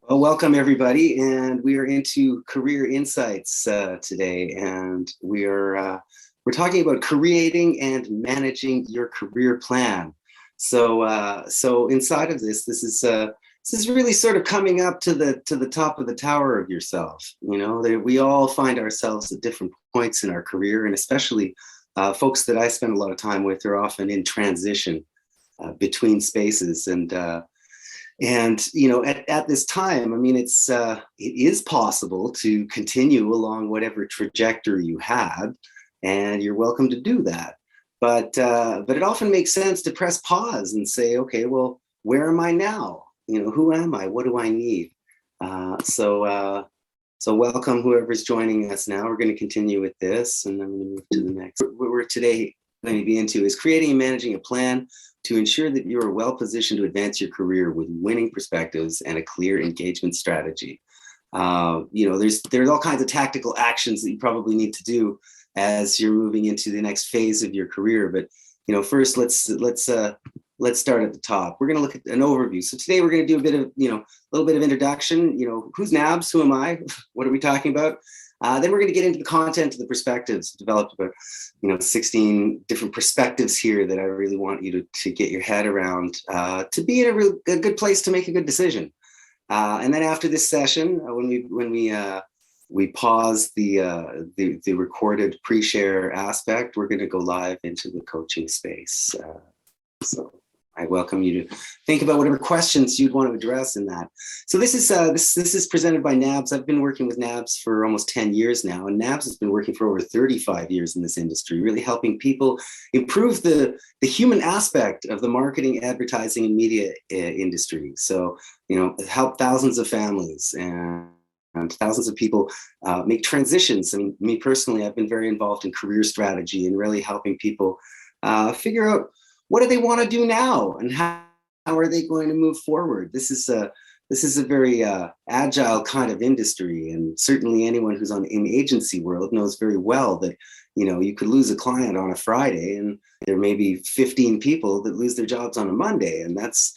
Well, welcome everybody, and we are into career insights today, and we're talking about creating and managing your career plan. So inside of this is really sort of coming up to the top of the tower of yourself. We all find ourselves at different points in our career, and especially folks that I spend a lot of time with are often in transition between spaces and at this time, I mean, it is possible to continue along whatever trajectory you had, and you're welcome to do that. But it often makes sense to press pause and say, okay, well, where am I now? Who am I? What do I need? So welcome whoever's joining us now. We're going to continue with this, and then we're going to move to the next. What we're today going to be into is creating and managing a plan to ensure that you are well positioned to advance your career with winning perspectives and a clear engagement strategy. There's all kinds of tactical actions that you probably need to do as you're moving into the next phase of your career. But first let's start at the top. We're going to look at an overview. So today we're going to do a little bit of introduction. Who's NABS? Who am I? What are we talking about? Then we're going to get into the content of the perspectives. Developed about 16 different perspectives here that I really want you to get your head around to be in a good place to make a good decision. And then after this session, when we pause the recorded pre-share aspect, we're going to go live into the coaching space. So I welcome you to think about whatever questions you'd want to address in that. So this is presented by NABS. I've been working with NABS for almost 10 years now, and NABS has been working for over 35 years in this industry, really helping people improve the human aspect of the marketing, advertising, and media industry. So, help thousands of families and thousands of people make transitions. I mean, me personally, I've been very involved in career strategy and really helping people figure out what do they want to do now, and how are they going to move forward? This is a very agile kind of industry, and certainly anyone who's in agency world knows very well that you could lose a client on a Friday, and there may be 15 people that lose their jobs on a Monday, and that's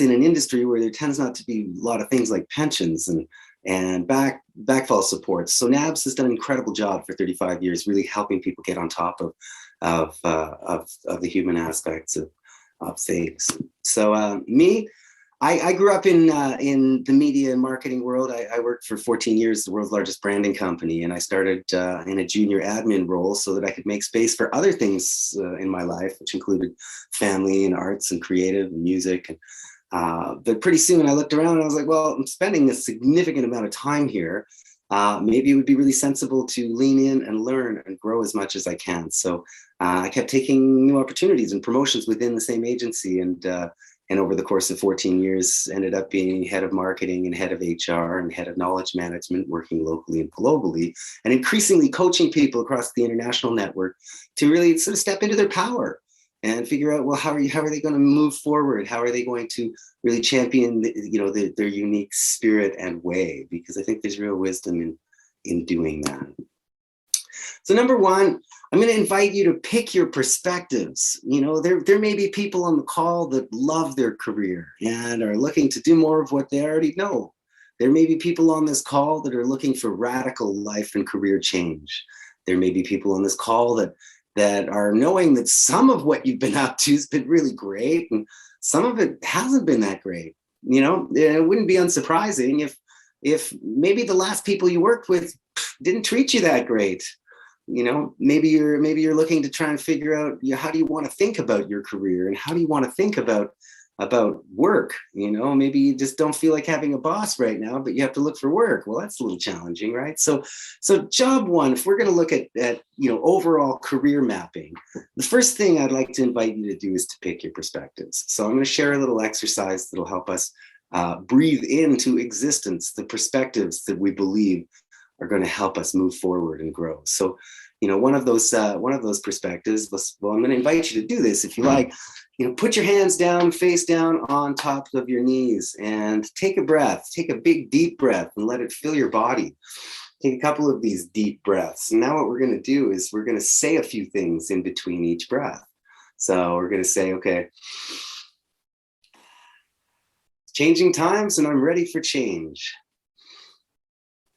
in an industry where there tends not to be a lot of things like pensions and backfall supports. So NABS has done an incredible job for 35 years, really helping people get on top of the human aspects of things. So I grew up in the media and marketing world. I worked for 14 years, the world's largest branding company, and I started in a junior admin role so that I could make space for other things in my life, which included family and arts and creative and music. But pretty soon I looked around and I was like, well, I'm spending a significant amount of time here. Maybe it would be really sensible to lean in and learn and grow as much as I can. So I kept taking new opportunities and promotions within the same agency, and over the course of 14 years ended up being head of marketing and head of HR and head of knowledge management, working locally and globally, and increasingly coaching people across the international network to really sort of step into their power and figure out, well, how are they going to move forward? How are they going to really champion their unique spirit and way? Because I think there's real wisdom in doing that. So number one, I'm going to invite you to pick your perspectives. There may be people on the call that love their career and are looking to do more of what they already know. There may be people on this call that are looking for radical life and career change. There may be people on this call that are knowing that some of what you've been up to has been really great and some of it hasn't been that great. It wouldn't be unsurprising if maybe the last people you worked with didn't treat you that great. Maybe you're looking to try and figure out, how do you want to think about your career and how do you want to think about work? Maybe you just don't feel like having a boss right now, but you have to look for work. Well, that's a little challenging, right? So job one, if we're going to look at overall career mapping, the first thing I'd like to invite you to do is to pick your perspectives. So I'm going to share a little exercise that'll help us breathe into existence the perspectives that we believe are going to help us move forward and grow. So one of those perspectives, well, I'm going to invite you to do this if you like. Put your hands down, face down on top of your knees, and take a breath. Take a big, deep breath and let it fill your body. Take a couple of these deep breaths. And now what we're going to do is we're going to say a few things in between each breath. So we're going to say, okay, Changing times, and I'm ready for change.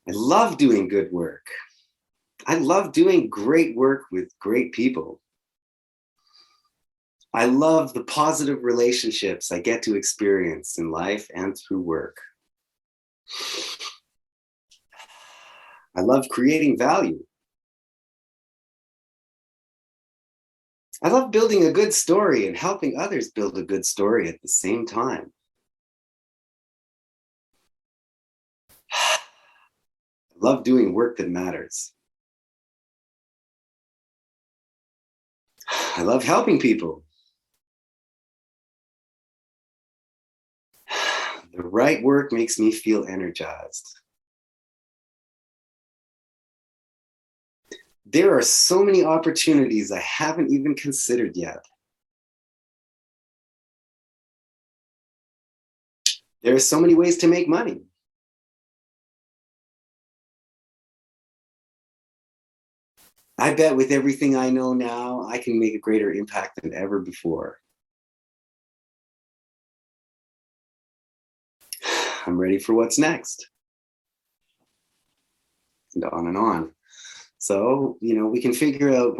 I love doing good work. I love doing great work with great people. I love the positive relationships I get to experience in life and through work. I love creating value. I love building a good story and helping others build a good story at the same time. I love doing work that matters. I love helping people. The right work makes me feel energized. There are so many opportunities I haven't even considered yet. There are so many ways to make money. I bet with everything I know now, I can make a greater impact than ever before. I'm ready for what's next. And on and on. So, we can figure out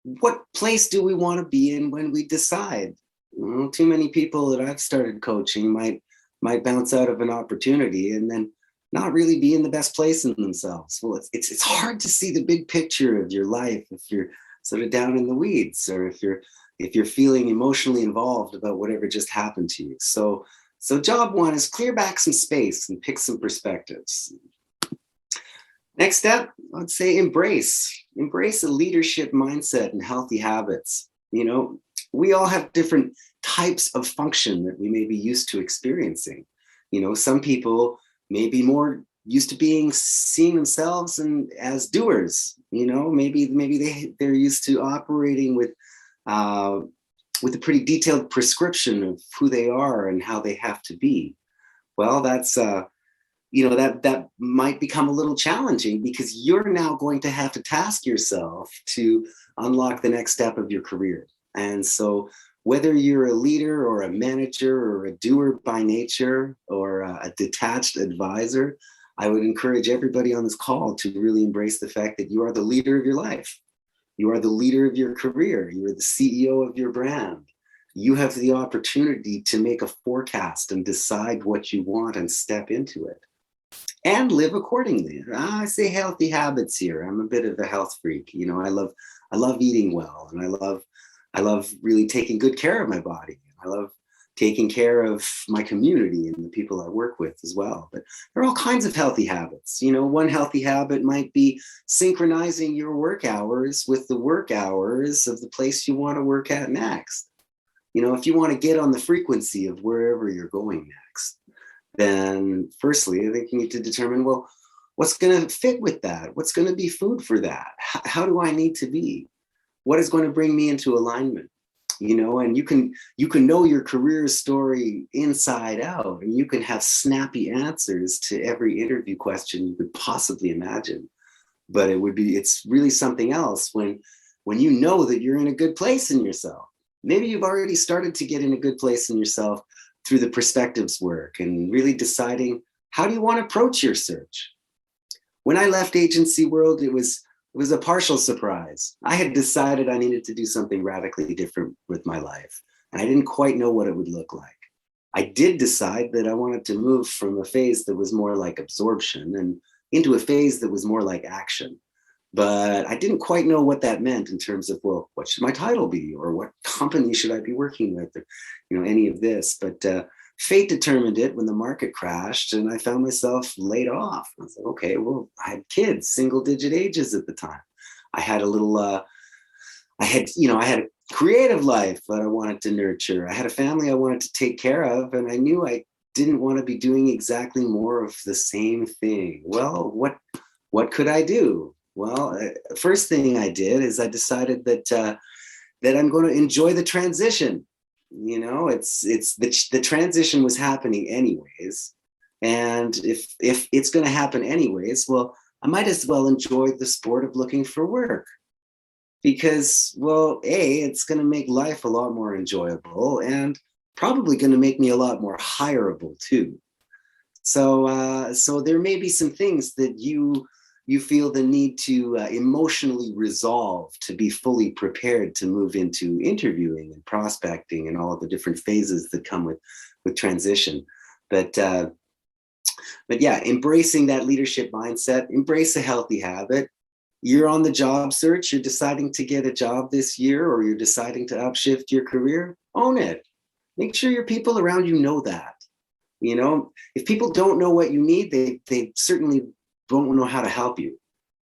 what place do we want to be in when we decide. Too many people that I've started coaching might bounce out of an opportunity and then not really be in the best place in themselves. Well, it's hard to see the big picture of your life if you're sort of down in the weeds, or if you're feeling emotionally involved about whatever just happened to you. So job one is clear back some space and pick some perspectives. Next step, I'd say embrace a leadership mindset and healthy habits. We all have different types of function that we may be used to experiencing. Some people may be more used to seeing themselves and as doers. Maybe they're used to operating with a pretty detailed prescription of who they are and how they have to be. Well, that's that might become a little challenging, because you're now going to have to task yourself to unlock the next step of your career. And so whether you're a leader or a manager or a doer by nature or a detached advisor, I would encourage everybody on this call to really embrace the fact that you are the leader of your life. You are the leader of your career. You are the CEO of your brand. You have the opportunity to make a forecast and decide what you want and step into it and live accordingly. I say healthy habits here. I'm a bit of a health freak. I love eating well, and I love really taking good care of my body. I love taking care of my community and the people I work with as well. But there are all kinds of healthy habits. One healthy habit might be synchronizing your work hours with the work hours of the place you want to work at next. If you want to get on the frequency of wherever you're going next, then firstly, I think you need to determine, well, what's going to fit with that? What's going to be food for that? How do I need to be? What is going to bring me into alignment? And you can know your career story inside out, and you can have snappy answers to every interview question you could possibly imagine. But it's really something else when you know that you're in a good place in yourself. Maybe you've already started to get in a good place in yourself through the perspectives work and really deciding, how do you want to approach your search? When I left agency world, it was a partial surprise. I had decided I needed to do something radically different with my life, and I didn't quite know what it would look like. I did decide that I wanted to move from a phase that was more like absorption and into a phase that was more like action. But I didn't quite know what that meant in terms of, well, what should my title be, or what company should I be working with, or, any of this. But fate determined it when the market crashed, and I found myself laid off. I was like, okay, well, I had kids, single-digit ages at the time. I had I had a creative life that I wanted to nurture. I had a family I wanted to take care of, and I knew I didn't want to be doing exactly more of the same thing. Well, what could I do? Well, first thing I did is I decided that I'm going to enjoy the transition. It's the transition was happening anyways, and if it's going to happen anyways, well, I might as well enjoy the sport of looking for work, because, well, it's going to make life a lot more enjoyable, and probably going to make me a lot more hireable too. So there may be some things that you feel the need to emotionally resolve to be fully prepared to move into interviewing and prospecting and all of the different phases that come with transition. But yeah, embracing that leadership mindset, embrace a healthy habit. You're on the job search, you're deciding to get a job this year, or you're deciding to upshift your career, own it. Make sure your people around you know that. You know, if people don't know what you need, they certainly don't know how to help you.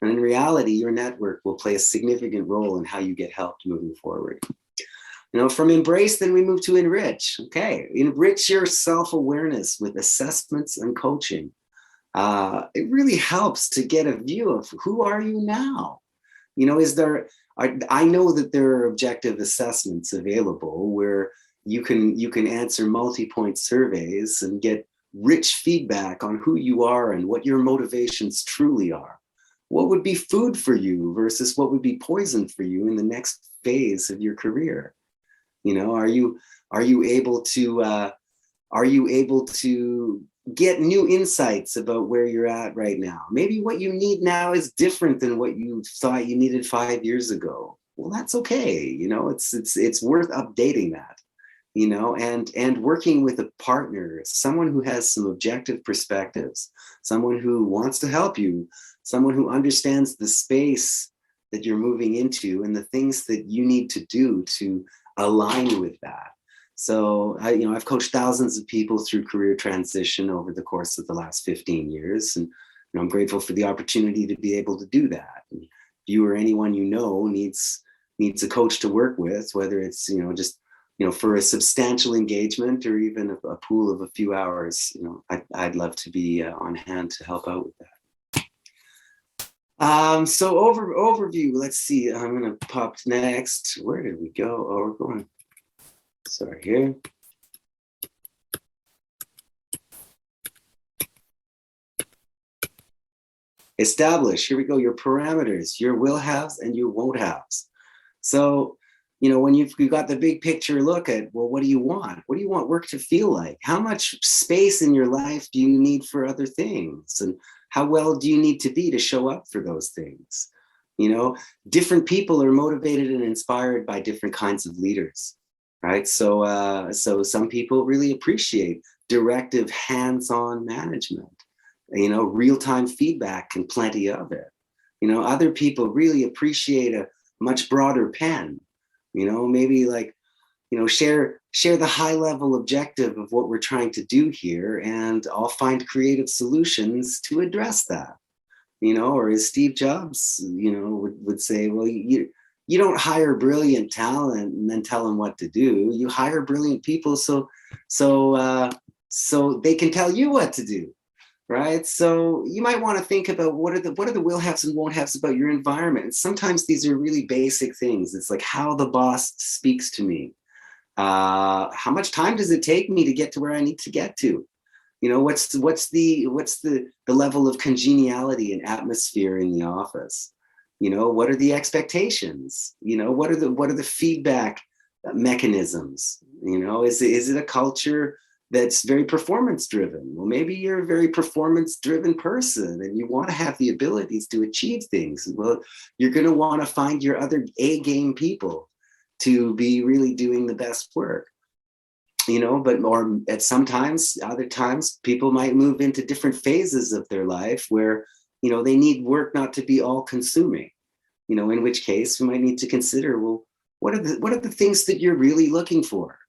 And in reality, your network will play a significant role in how you get help moving forward. You know, from embrace, then we move to enrich. Okay, enrich your self-awareness with assessments and coaching. It really helps to get a view of who are you now. You know, I know that there are objective assessments available where you can answer multi-point surveys and get rich feedback on who you are and what your motivations truly are. What would be food for you versus what would be poison for you in the next phase of your career? You know, are you able to get new insights about where you're at right now? Maybe what you need now is different than what you thought you needed 5 years ago. Well, that's okay. You know, it's worth updating that. You know, and working with a partner, someone who has some objective perspectives, someone who wants to help you, someone who understands the space that you're moving into and the things that you need to do to align with that. So, I've coached thousands of people through career transition over the course of the last 15 years. And I'm grateful for the opportunity to be able to do that. And if you or anyone you know needs a coach to work with, whether it's, just for a substantial engagement or even a pool of a few hours, I'd love to be on hand to help out with that. So overview, let's see, I'm going to pop next. Where did we go? Oh, we're going, sorry, here. Establish, here we go, your parameters, your will haves and your won't haves. So, when you've got the big picture look at, well, what do you want? What do you want work to feel like? How much space in your life do you need for other things? And how well do you need to be to show up for those things? Different people are motivated and inspired by different kinds of leaders, right? So some people really appreciate directive, hands-on management, real-time feedback and plenty of it. Other people really appreciate a much broader pen. Maybe share the high level objective of what we're trying to do here, and I'll find creative solutions to address that. Or as Steve Jobs, would say, well, you don't hire brilliant talent and then tell them what to do. You hire brilliant people so they can tell you what to do. Right. So you might want to think about what are the will haves and won't haves about your environment. And sometimes these are really basic things. It's like how the boss speaks to me. How much time does it take me to get to where I need to get to? What's the level of congeniality and atmosphere in the office? What are the expectations? What are the feedback mechanisms? Is it a culture that's very performance driven? Well, maybe you're a very performance driven person and you want to have the abilities to achieve things. Well, you're going to want to find your other A game people to be really doing the best work. Or at other times, people might move into different phases of their life where, they need work not to be all consuming, in which case we might need to consider, well, what are the things that you're really looking for?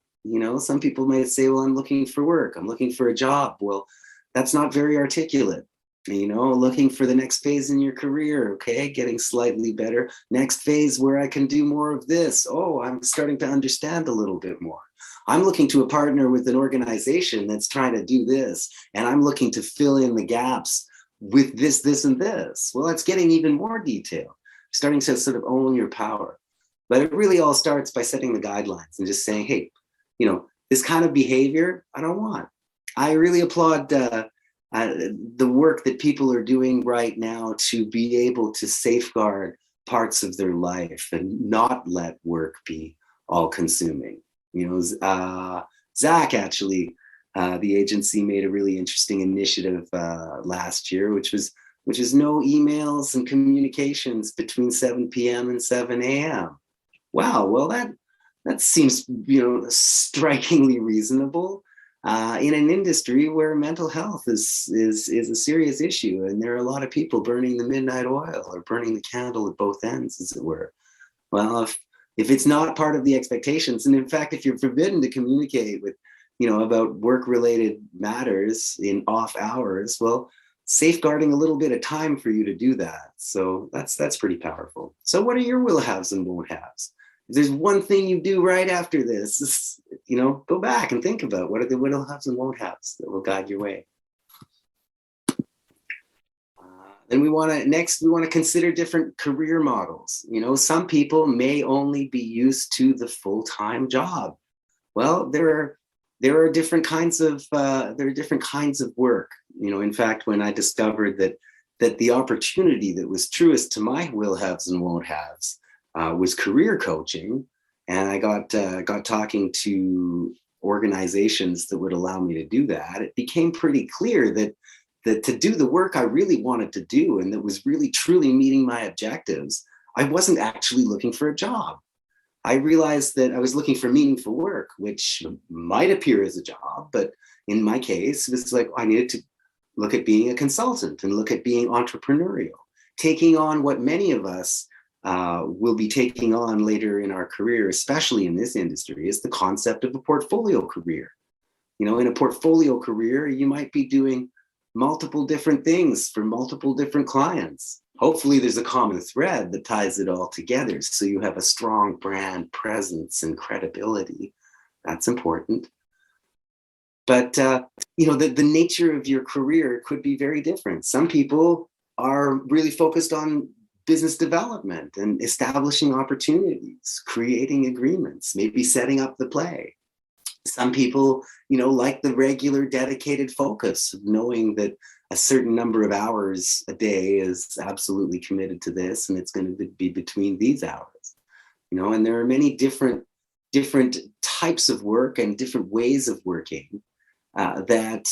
Some people might say, well, I'm looking for work. I'm looking for a job. Well, that's not very articulate. Looking for the next phase in your career. Okay, getting slightly better. Next phase where I can do more of this. Oh, I'm starting to understand a little bit more. I'm looking to a partner with an organization that's trying to do this, and I'm looking to fill in the gaps with this, this, and this. Well, that's getting even more detail, starting to sort of own your power. But it really all starts by setting the guidelines and just saying, hey, this kind of behavior, I don't want. I really applaud the work that people are doing right now to be able to safeguard parts of their life and not let work be all consuming. Zach, actually, the agency made a really interesting initiative last year, which is no emails and communications between 7 p.m. and 7 a.m. Wow, well, that seems, strikingly reasonable in an industry where mental health is a serious issue, and there are a lot of people burning the midnight oil or burning the candle at both ends, as it were. Well, if it's not part of the expectations, and in fact, if you're forbidden to communicate with, about work-related matters in off hours, well, safeguarding a little bit of time for you to do that. So that's pretty powerful. So what are your will haves and won't haves? If there's one thing you do right after this, go back and think about what are the will haves and won't haves that will guide your way. Then we want to consider different career models. Some people may only be used to the full-time job. Well, there are different kinds of work. In fact, when I discovered that the opportunity that was truest to my will haves and won't haves was career coaching, and I got talking to organizations that would allow me to do that, it became pretty clear that to do the work I really wanted to do and that was really truly meeting my objectives, I wasn't actually looking for a job. I realized that I was looking for meaningful work, which might appear as a job, but in my case, it was like I needed to look at being a consultant and look at being entrepreneurial, taking on what many of us will be taking on later in our career, especially in this industry, is the concept of a portfolio career. In a portfolio career, you might be doing multiple different things for multiple different clients. Hopefully there's a common thread that ties it all together, so you have a strong brand presence and credibility. That's important. But the nature of your career could be very different. Some people are really focused on business development and establishing opportunities, creating agreements, maybe setting up the play. Some people, like the regular dedicated focus of knowing that a certain number of hours a day is absolutely committed to this, and it's going to be between these hours. And there are many different types of work and different ways of working that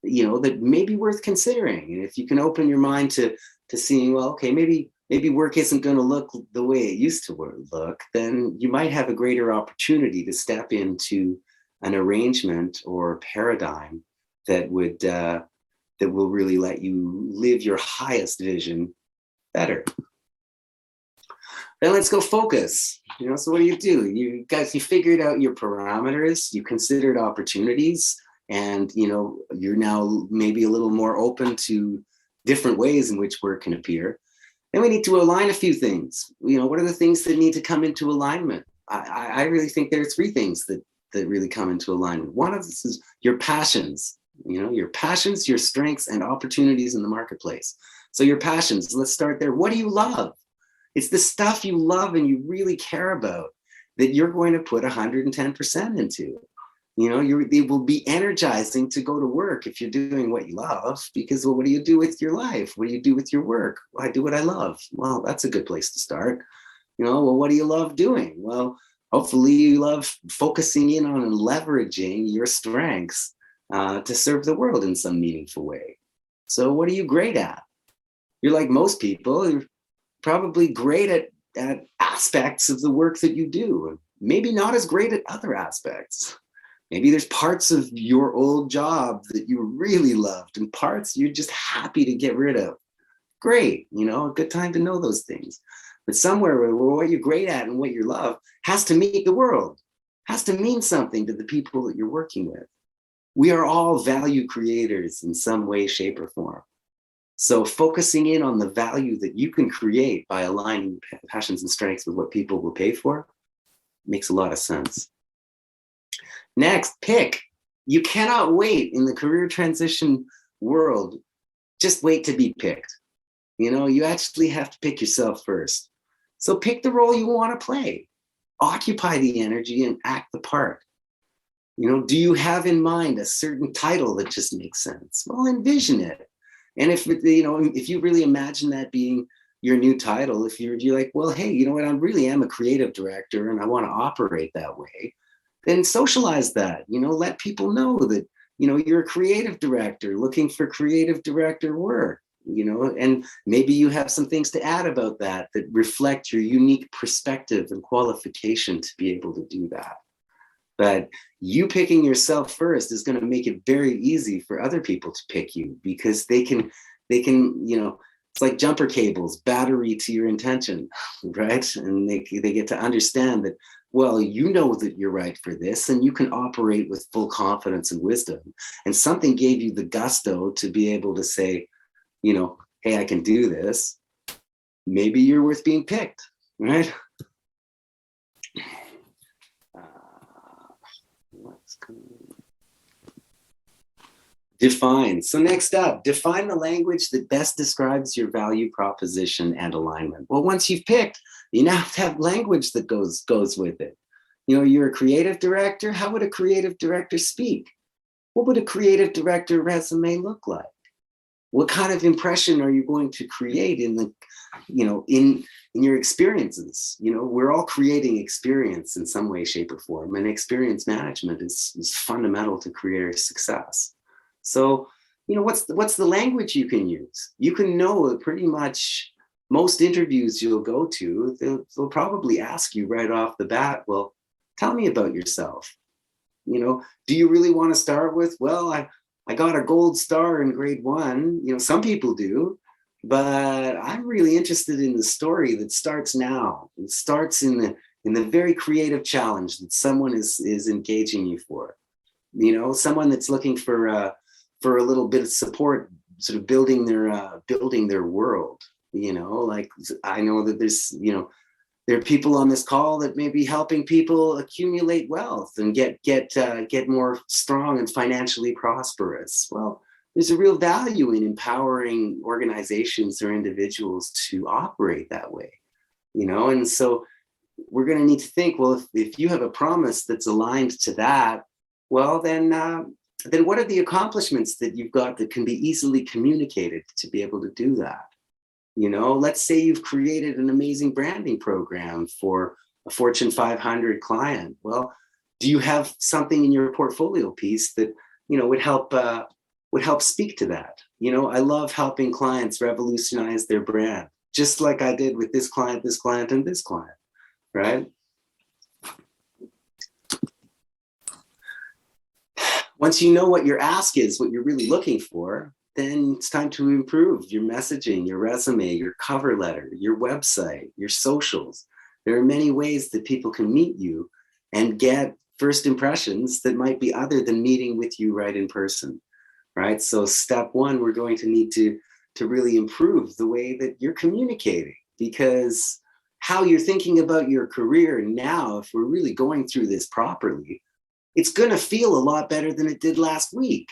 may be worth considering. And if you can open your mind to seeing, well, okay, maybe work isn't going to look the way it used to look, then you might have a greater opportunity to step into an arrangement or paradigm that will really let you live your highest vision better. Then let's go focus. So what do? You figured out your parameters, you considered opportunities, and you're now maybe a little more open to different ways in which work can appear. Then we need to align a few things. What are the things that need to come into alignment? I really think there are three things that really come into alignment. One of this is your passions, your passions, your strengths, and opportunities in the marketplace. So your passions, let's start there. What do you love? It's the stuff you love and you really care about that you're going to put 110% into. It will be energizing to go to work if you're doing what you love, because, well, what do you do with your life? What do you do with your work? I do what I love. Well, that's a good place to start. Well, what do you love doing? Well, hopefully you love focusing in on and leveraging your strengths to serve the world in some meaningful way. So what are you great at? You're like most people, you're probably great at aspects of the work that you do, maybe not as great at other aspects. Maybe there's parts of your old job that you really loved and parts you're just happy to get rid of. Great, a good time to know those things. But somewhere where what you're great at and what you love has to meet the world, has to mean something to the people that you're working with. We are all value creators in some way, shape, or form. So focusing in on the value that you can create by aligning passions and strengths with what people will pay for makes a lot of sense. Next, pick. You cannot wait in the career transition world. Just wait to be picked. You actually have to pick yourself first. So pick the role you want to play. Occupy the energy and act the part. Do you have in mind a certain title that just makes sense? Well, envision it. And if you really imagine that being your new title, if you're like, well, hey, I really am a creative director and I want to operate that way, then socialize that, let people know that, you're a creative director looking for creative director work, and maybe you have some things to add about that reflect your unique perspective and qualification to be able to do that. But you picking yourself first is going to make it very easy for other people to pick you, because they can, it's like jumper cables, battery to your intention, right? And they get to understand that, well, you know that you're right for this, and you can operate with full confidence and wisdom. And something gave you the gusto to be able to say, hey, I can do this. Maybe you're worth being picked, right? Define. So next up, define the language that best describes your value proposition and alignment. Well, once you've picked, you now have to have language that goes with it. You're a creative director. How would a creative director speak? What would a creative director resume look like? What kind of impression are you going to create in the, in your experiences? We're all creating experience in some way, shape, or form, and experience management is fundamental to career success. So, what's the language you can use? You can know pretty much most interviews you'll go to, they'll probably ask you right off the bat, well, tell me about yourself. Do you really want to start with, well, I got a gold star in grade 1. Some people do, but I'm really interested in the story that starts now. It starts in the very creative challenge that someone is engaging you for. Someone that's looking for a little bit of support, sort of building their world. Like I know that there are people on this call that may be helping people accumulate wealth and get more strong and financially prosperous. Well, there's a real value in empowering organizations or individuals to operate that way, and so we're going to need to think, well, if you have a promise that's aligned to that, well, then what are the accomplishments that you've got that can be easily communicated to be able to do that? Let's say you've created an amazing branding program for a Fortune 500 client. Well, do you have something in your portfolio piece that, would help speak to that? I love helping clients revolutionize their brand, just like I did with this client, and this client, right? Once you know what your ask is, what you're really looking for, then it's time to improve your messaging, your resume, your cover letter, your website, your socials. There are many ways that people can meet you and get first impressions that might be other than meeting with you right in person, right? So step one, we're going to need to really improve the way that you're communicating, because how you're thinking about your career now, if we're really going through this properly, it's going to feel a lot better than it did last week.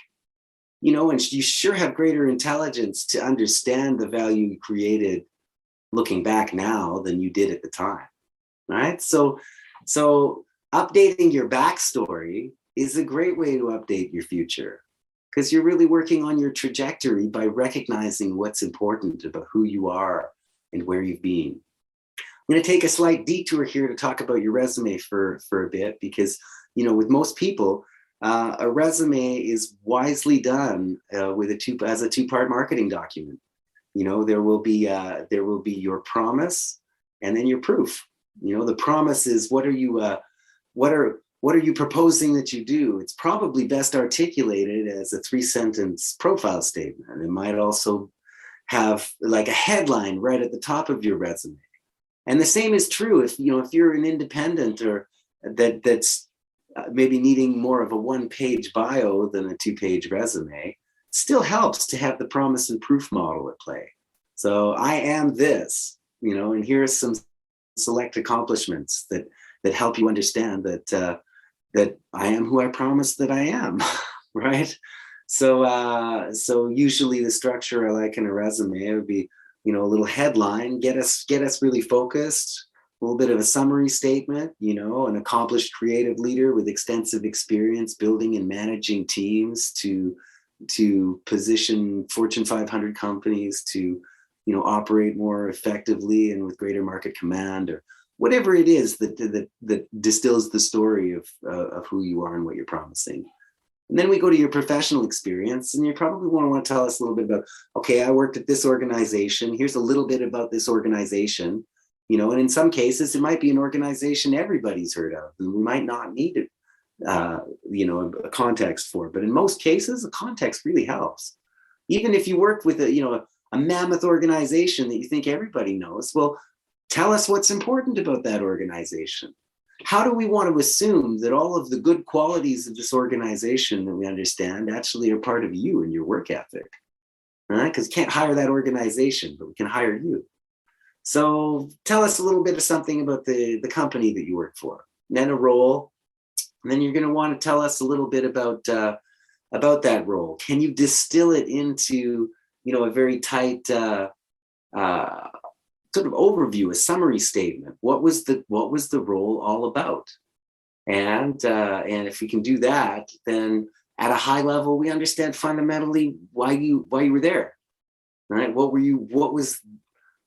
And you sure have greater intelligence to understand the value you created looking back now than you did at the time, right? So updating your backstory is a great way to update your future, because you're really working on your trajectory by recognizing what's important about who you are and where you've been. I'm going to take a slight detour here to talk about your resume for a bit, because, with most people, a resume is wisely done as a two-part marketing document. There will be your promise and then your proof. The promise is, what are you proposing that you do? It's probably best articulated as a 3-sentence profile statement. It might also have like a headline right at the top of your resume. And the same is true if you're an independent or that's maybe needing more of a 1-page bio than a 2-page resume. It still helps to have the promise and proof model at play. So I am this, and here are some select accomplishments that help you understand that I am who I promised that I am, right? So usually the structure I like in a resume would be, a little headline, get us really focused, a little bit of a summary statement, an accomplished creative leader with extensive experience building and managing teams to position Fortune 500 companies to, operate more effectively and with greater market command, whatever it is that distills the story of who you are and what you're promising. And then we go to your professional experience, and you probably want to tell us a little bit about, okay, I worked at this organization. Here's a little bit about this organization, and in some cases, it might be an organization everybody's heard of, and we might not need it, a context for it. But in most cases, the context really helps. Even if you work with a mammoth organization that you think everybody knows, well, tell us what's important about that organization. How do we want to assume that all of the good qualities of this organization that we understand actually are part of you and your work ethic? Right? Because we can't hire that organization, but we can hire you. So tell us a little bit of something about the company that you work for, and then a role. And then you're going to want to tell us a little bit about that role. Can you distill it into, a very tight sort of overview, a summary statement? What was the role all about? And if we can do that, then at a high level, we understand fundamentally why you were there, right? What was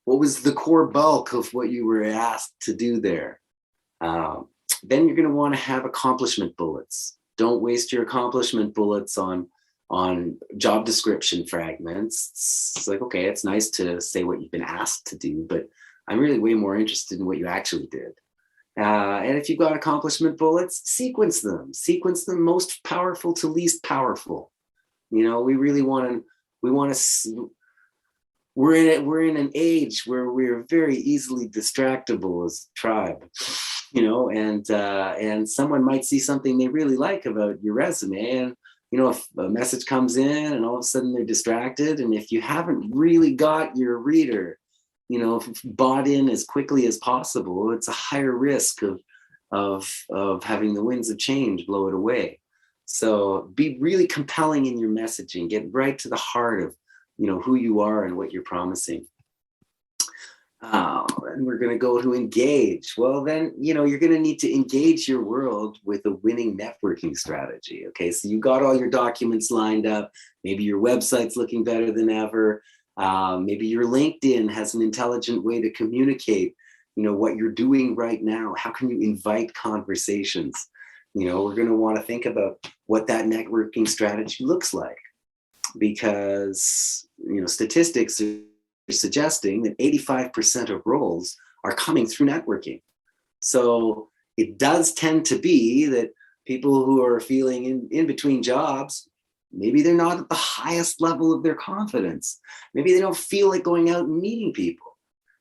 the core bulk of what you were asked to do there? Then you're going to want to have accomplishment bullets. Don't waste your accomplishment bullets on job description fragments. It's like, okay, it's nice to say what you've been asked to do, but I'm really way more interested in what you actually did. And if you've got accomplishment bullets, sequence them most powerful to least powerful. We really want to, we're in an age where we're very easily distractible as a tribe, and someone might see something they really like about your resume, and if a message comes in and all of a sudden they're distracted, and if you haven't really got your reader, bought in as quickly as possible, it's a higher risk of having the winds of change blow it away. So be really compelling in your messaging. Get right to the heart of, who you are and what you're promising. And we're going to go to engage. Well, then, you're going to need to engage your world with a winning networking strategy. Okay, so you got all your documents lined up. Maybe your website's looking better than ever. Maybe your LinkedIn has an intelligent way to communicate, what you're doing right now. How can you invite conversations? We're going to want to think about what that networking strategy looks like, because, statistics are suggesting that 85% of roles are coming through networking. So it does tend to be that people who are feeling in between jobs, maybe they're not at the highest level of their confidence. Maybe they don't feel like going out and meeting people.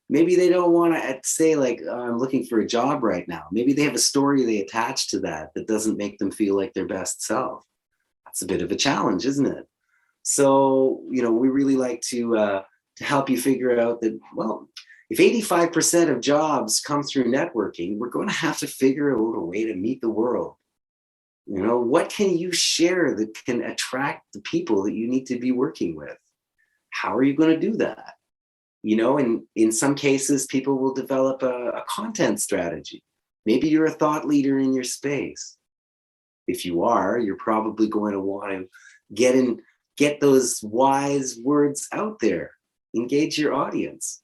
Maybe they don't want to say like, I'm looking for a job right now. Maybe they have a story they attach to that doesn't make them feel like their best self. That's a bit of a challenge, isn't it? So, we really like to help you figure out that, well, if 85% of jobs come through networking, we're going to have to figure out a way to meet the world. What can you share that can attract the people that you need to be working with? How are you going to do that? And in some cases, people will develop a content strategy. Maybe you're a thought leader in your space. If you are, you're probably going to want to get those wise words out there. Engage your audience.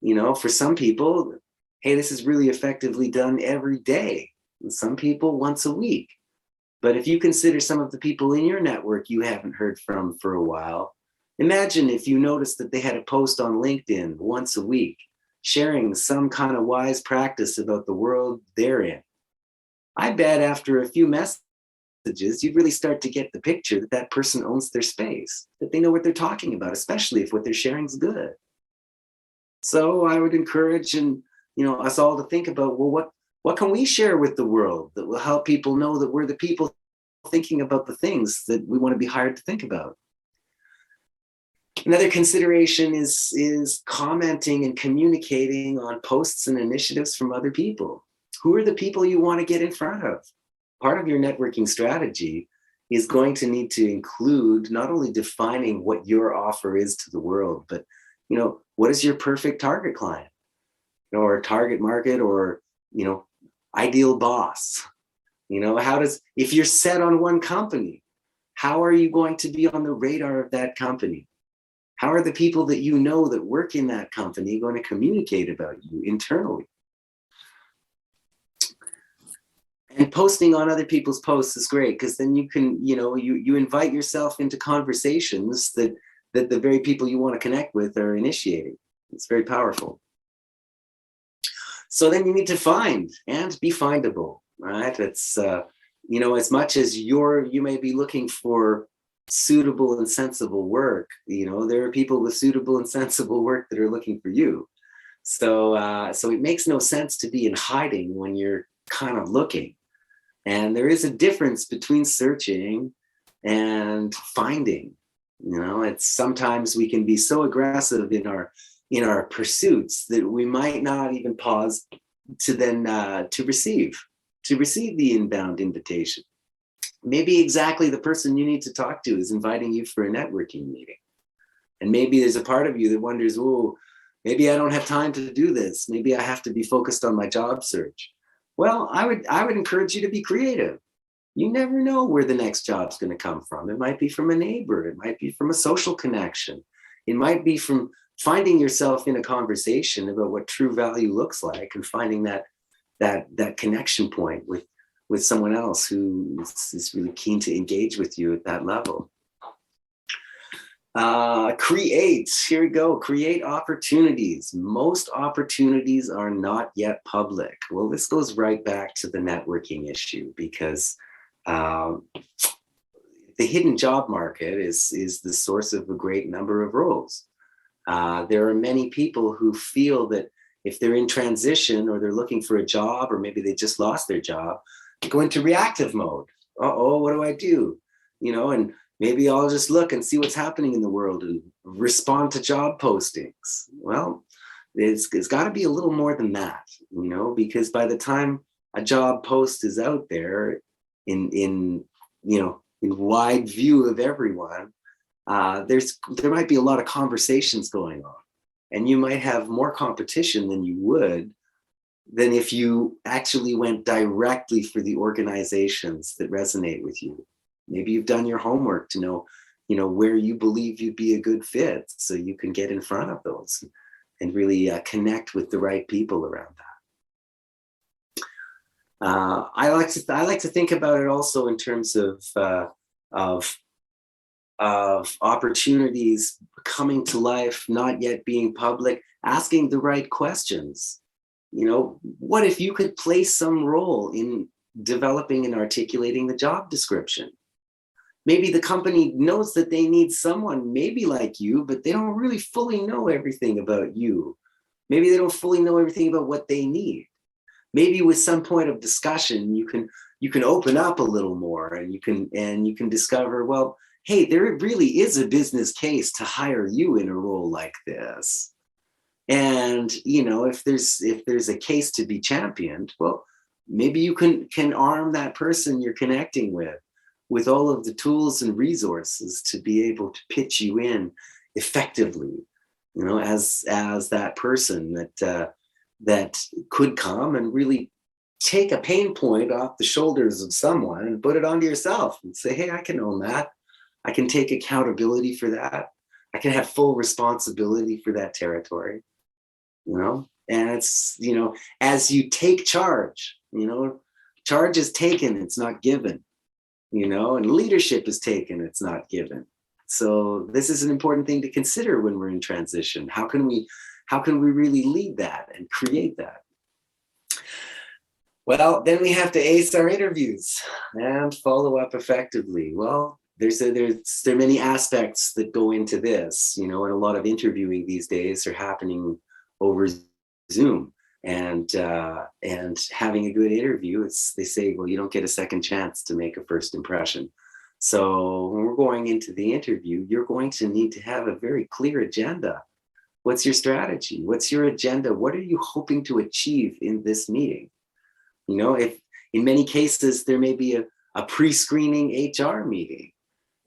For some people, hey, this is really effectively done every day. And some people once a week. But if you consider some of the people in your network you haven't heard from for a while, imagine if you noticed that they had a post on LinkedIn once a week, sharing some kind of wise practice about the world they're in. I bet after a few messages, you'd really start to get the picture that that person owns their space, that they know what they're talking about, especially if what they're sharing is good. So I would encourage us all to think about, well, what can we share with the world that will help people know that we're the people thinking about the things that we want to be hired to think about? Another consideration is commenting and communicating on posts and initiatives from other people. Who are the people you want to get in front of? Part of your networking strategy is going to need to include not only defining what your offer is to the world, but what is your perfect target client, or target market, or ideal boss? If you're set on one company, how are you going to be on the radar of that company? How are the people that that work in that company going to communicate about you internally? And posting on other people's posts is great, because then you can, you invite yourself into conversations that the very people you want to connect with are initiating. It's very powerful. So then you need to find and be findable, right? It's, as much as you may be looking for suitable and sensible work, there are people with suitable and sensible work that are looking for you. So it makes no sense to be in hiding when you're kind of looking. And there is a difference between searching and finding. It's sometimes we can be so aggressive in our pursuits that we might not even pause to then to receive the inbound invitation. Maybe exactly the person you need to talk to is inviting you for a networking meeting. And maybe there's a part of you that wonders, oh, maybe I don't have time to do this. Maybe I have to be focused on my job search. Well, I would encourage you to be creative. You never know where the next job's going to come from. It might be from a neighbor. It might be from a social connection. It might be from finding yourself in a conversation about what true value looks like, and finding that connection point with someone else who is really keen to engage with you at that level. Here we go. Create opportunities. Most opportunities are not yet public. Well, this goes right back to the networking issue, because the hidden job market is the source of a great number of roles. There are many people who feel that if they're in transition, or they're looking for a job, or maybe they just lost their job, they go into reactive mode. Uh-oh, what do I do? And maybe I'll just look and see what's happening in the world and respond to job postings. Well, it's got to be a little more than that, because by the time a job post is out there in wide view of everyone, there might be a lot of conversations going on, and you might have more competition than you would than if you actually went directly for the organizations that resonate with you. Maybe you've done your homework to know, where you believe you'd be a good fit, so you can get in front of those and really connect with the right people around that. I like to think about it also in terms of opportunities coming to life, not yet being public, asking the right questions. What if you could play some role in developing and articulating the job description? Maybe the company knows that they need someone maybe like you, but they don't really fully know everything about you. Maybe they don't fully know everything about what they need. Maybe with some point of discussion, you can open up a little more, and you can discover, well, hey, there really is a business case to hire you in a role like this. And if there's a case to be championed, well, maybe you can arm that person you're connecting with all of the tools and resources to be able to pitch you in effectively, as that person that could come and really take a pain point off the shoulders of someone and put it onto yourself and say, hey, I can own that. I can take accountability for that. I can have full responsibility for that territory, and it's, as you take charge, charge is taken, it's not given. And leadership is taken, it's not given. So this is an important thing to consider when we're in transition. How can we really lead that and create that? Well, then we have to ace our interviews and follow up effectively. Well, there are many aspects that go into this, and a lot of interviewing these days are happening over Zoom. And having a good interview, they say, well, you don't get a second chance to make a first impression. So when we're going into the interview, you're going to need to have a very clear agenda. What's your strategy? What's your agenda? What are you hoping to achieve in this meeting? If in many cases there may be a pre-screening HR meeting,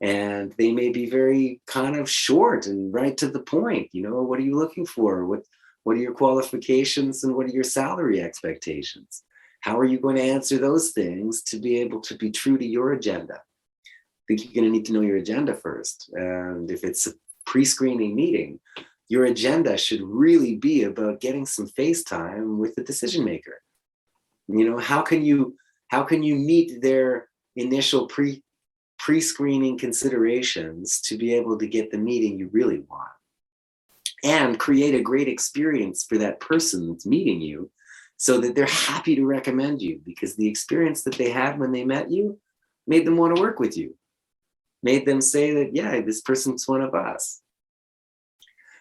and they may be very kind of short and right to the point. What are you looking for? What are your qualifications, and what are your salary expectations? How are you going to answer those things to be able to be true to your agenda? I think you're going to need to know your agenda first. And if it's a pre-screening meeting, your agenda should really be about getting some face time with the decision maker. How can you How can you meet their initial pre-screening considerations to be able to get the meeting you really want and create a great experience for that person that's meeting you so that they're happy to recommend you because the experience that they had when they met you made them want to work with you, made them say that, yeah, this person's one of us.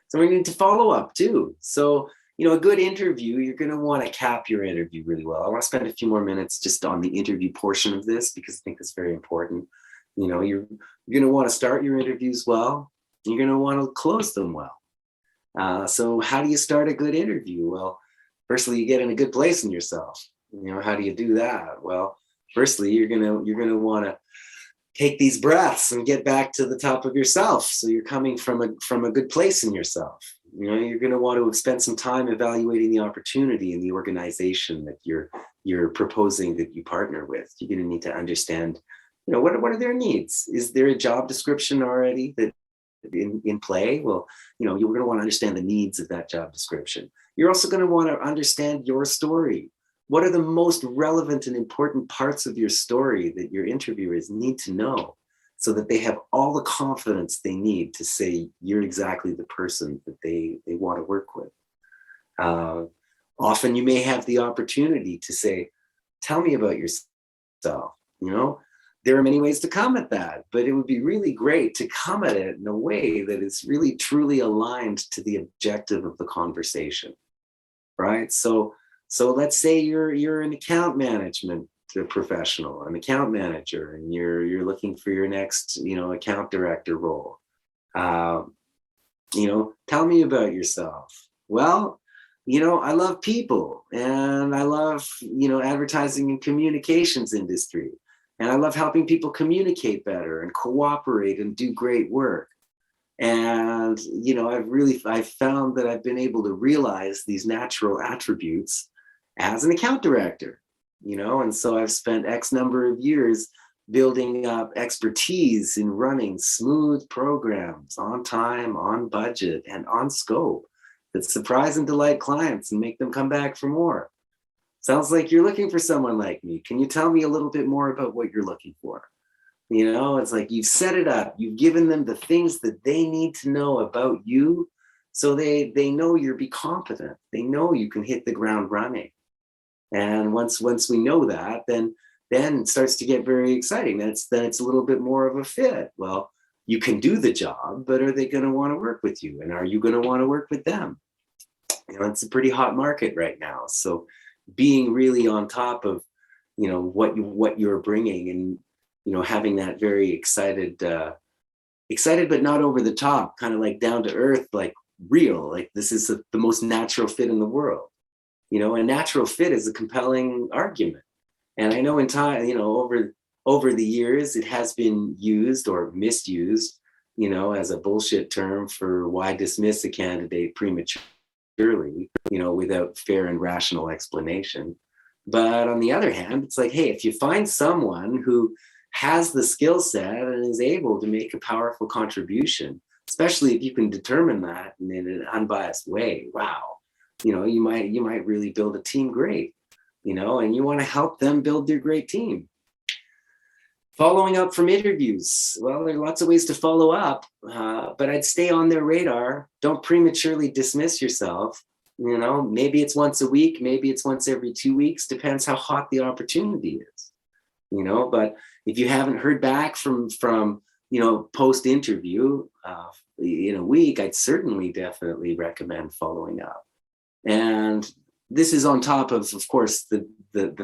So we need to follow up too. So, a good interview, you're going to want to cap your interview really well. I want to spend a few more minutes just on the interview portion of this because I think it's very important. You're going to want to start your interviews well. You're going to want to close them well. So how do you start a good interview? Well, firstly, you get in a good place in yourself. How do you do that? Well, firstly, you're gonna want to take these breaths and get back to the top of yourself. So you're coming from a good place in yourself. You're going to want to spend some time evaluating the opportunity in the organization that you're proposing that you partner with. You're going to need to understand, what are their needs? Is there a job description already that in play? Well, you're going to want to understand the needs of that job description. You're also going to want to understand your story. What are the most relevant and important parts of your story that your interviewers need to know so that they have all the confidence they need to say you're exactly the person that they want to work with? Often you may have the opportunity to say, tell me about yourself. There are many ways to come at that, but it would be really great to come at it in a way that is really truly aligned to the objective of the conversation, right? So let's say you're an account management professional, an account manager, and you're looking for your next, account director role. Tell me about yourself. Well, I love people and I love, advertising and communications industry. And I love helping people communicate better and cooperate and do great work. And, I've found that I've been able to realize these natural attributes as an account director, and so I've spent X number of years building up expertise in running smooth programs on time, on budget, and on scope that surprise and delight clients and make them come back for more. Sounds like you're looking for someone like me. Can you tell me a little bit more about what you're looking for? It's like you've set it up. You've given them the things that they need to know about you so they know you'll be competent. They know you can hit the ground running. And once we know that, then it starts to get very exciting. Then it's a little bit more of a fit. Well, you can do the job, but are they going to want to work with you? And are you going to want to work with them? It's a pretty hot market right now. So being really on top of, what you're bringing and, having that very excited but not over the top, kind of like down to earth, like real, like this is the most natural fit in the world. A natural fit is a compelling argument. And I know in time, over the years, it has been used or misused, as a bullshit term for why dismiss a candidate prematurely, without fair and rational explanation. But on the other hand, it's like, hey, if you find someone who has the skill set and is able to make a powerful contribution, especially if you can determine that in an unbiased way, wow. You might really build a team great, and you want to help them build their great team. Following up from interviews. Well, there are lots of ways to follow up, but I'd stay on their radar. Don't prematurely dismiss yourself. Maybe it's once a week, maybe it's once every 2 weeks, depends how hot the opportunity is. But if you haven't heard back from post-interview in a week, I'd definitely recommend following up. And this is on top of course, the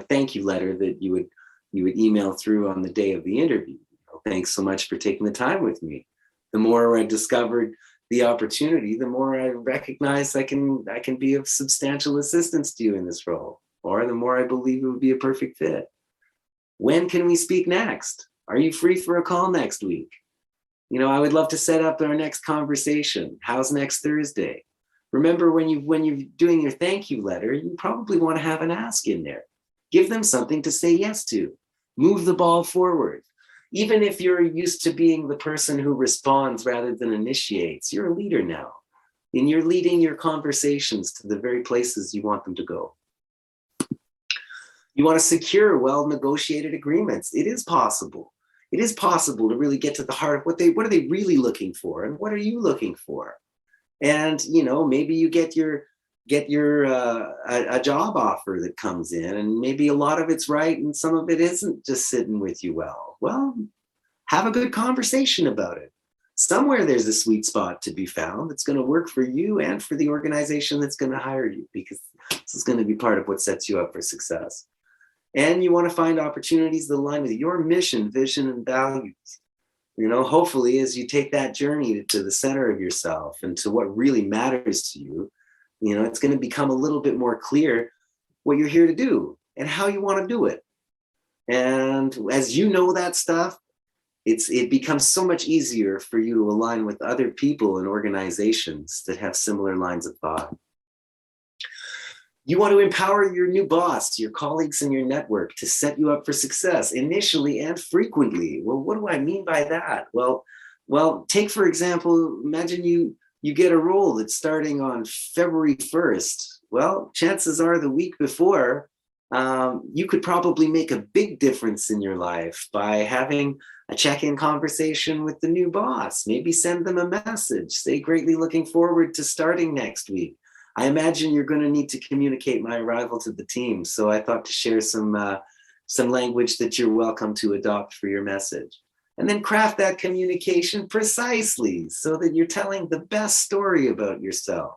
thank you letter that you would email through on the day of the interview. Thanks so much for taking the time with me. The more I discovered the opportunity, the more I recognize I can be of substantial assistance to you in this role, or the more I believe it would be a perfect fit. When can we speak next? Are you free for a call next week? I would love to set up our next conversation. How's next Thursday? Remember, when you're doing your thank you letter, you probably want to have an ask in there. Give them something to say yes to. Move the ball forward. Even if you're used to being the person who responds rather than initiates, you're a leader now. And you're leading your conversations to the very places you want them to go. You want to secure well-negotiated agreements. It is possible. It is possible to really get to the heart of what are they really looking for, and what are you looking for? And maybe you get your a job offer that comes in, and maybe a lot of it's right and some of it isn't just sitting with you well. Well, have a good conversation about it. Somewhere there's a sweet spot to be found that's going to work for you and for the organization that's going to hire you, because this is going to be part of what sets you up for success. And you want to find opportunities that align with your mission, vision, and values. Hopefully, as you take that journey to the center of yourself and to what really matters to you, it's going to become a little bit more clear what you're here to do and how you want to do it. And as you know that stuff, it becomes so much easier for you to align with other people and organizations that have similar lines of thought. You want to empower your new boss, your colleagues, and your network to set you up for success initially and frequently. Well, what do I mean by that? Well, take, for example, imagine you get a role that's starting on February 1st. Well, chances are the week before, you could probably make a big difference in your life by having a check-in conversation with the new boss. Maybe send them a message. Say, greatly looking forward to starting next week. I imagine you're going to need to communicate my arrival to the team. So I thought to share some language that you're welcome to adopt for your message. And then craft that communication precisely so that you're telling the best story about yourself.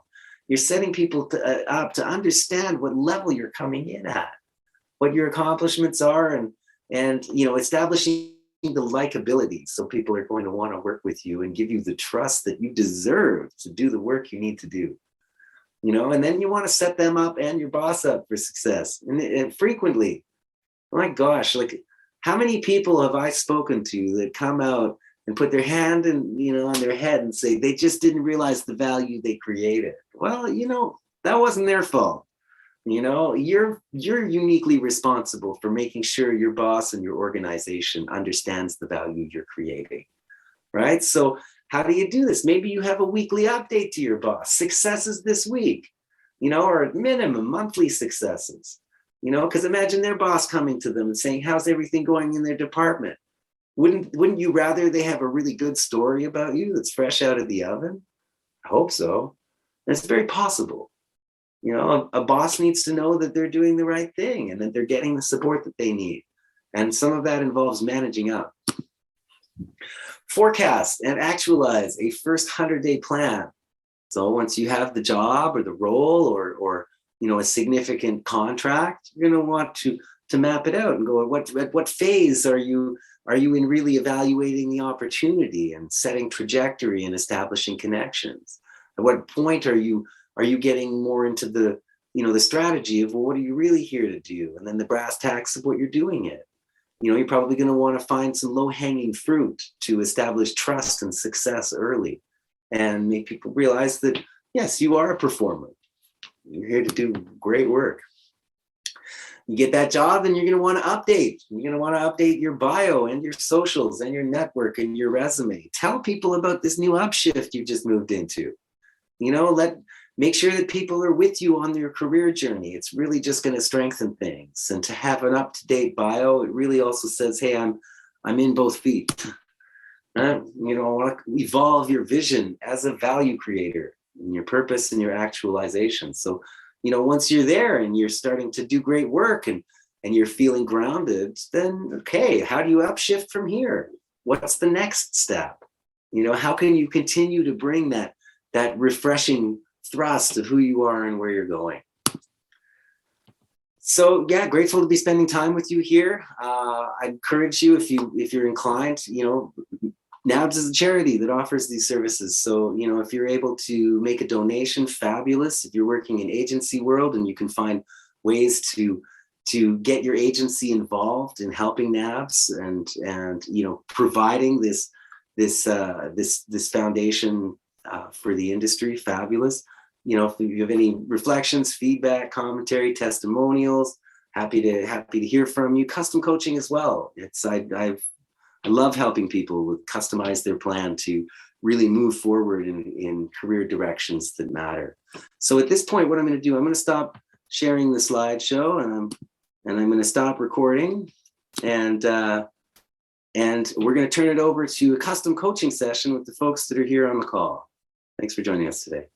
You're setting people up to understand what level you're coming in at, what your accomplishments are, and establishing the likability, so people are going to want to work with you and give you the trust that you deserve to do the work you need to do. And then you want to set them up and your boss up for success. And frequently, oh my gosh, like, how many people have I spoken to that come out and put their hand on their head and say they just didn't realize the value they created? Well, that wasn't their fault. You're uniquely responsible for making sure your boss and your organization understands the value you're creating, right? So how do you do this? Maybe you have a weekly update to your boss, successes this week, or at minimum monthly successes, because imagine their boss coming to them and saying, how's everything going in their department? Wouldn't you rather they have a really good story about you that's fresh out of the oven? I hope so. And it's very possible. A boss needs to know that they're doing the right thing and that they're getting the support that they need. And some of that involves managing up. Forecast and actualize a first 100-day plan. So once you have the job or the role or a significant contract, you're going to want to map it out and go, at what phase are you in really evaluating the opportunity and setting trajectory and establishing connections? At what point are you getting more into the strategy of, well, what are you really here to do? And then the brass tacks of what you're doing it. You're probably going to want to find some low-hanging fruit to establish trust and success early and make people realize that, yes, you are a performer. You're here to do great work. You get that job, and you're going to want to update. You're going to want to update your bio and your socials and your network and your resume. Tell people about this new upshift you just moved into. Make sure that people are with you on their career journey. It's really just going to strengthen things. And to have an up-to-date bio, it really also says, hey, I'm in both feet. I want to evolve your vision as a value creator and your purpose and your actualization. So, once you're there and you're starting to do great work and you're feeling grounded, then, okay, how do you upshift from here? What's the next step? How can you continue to bring that refreshing thrust of who you are and where you're going? So yeah, grateful to be spending time with you here. I encourage you, if you're inclined, NABS is a charity that offers these services. So, if you're able to make a donation, fabulous. If you're working in agency world and you can find ways to get your agency involved in helping NABS and providing this foundation for the industry, fabulous. If you have any reflections, feedback, commentary, testimonials, happy to hear from you. Custom coaching as well. I love helping people customize their plan to really move forward in career directions that matter. So at this point, what I'm going to do, I'm going to stop sharing the slideshow, and I'm And I'm going to stop recording, and we're going to turn it over to a custom coaching session with the folks that are here on the call. Thanks for joining us today.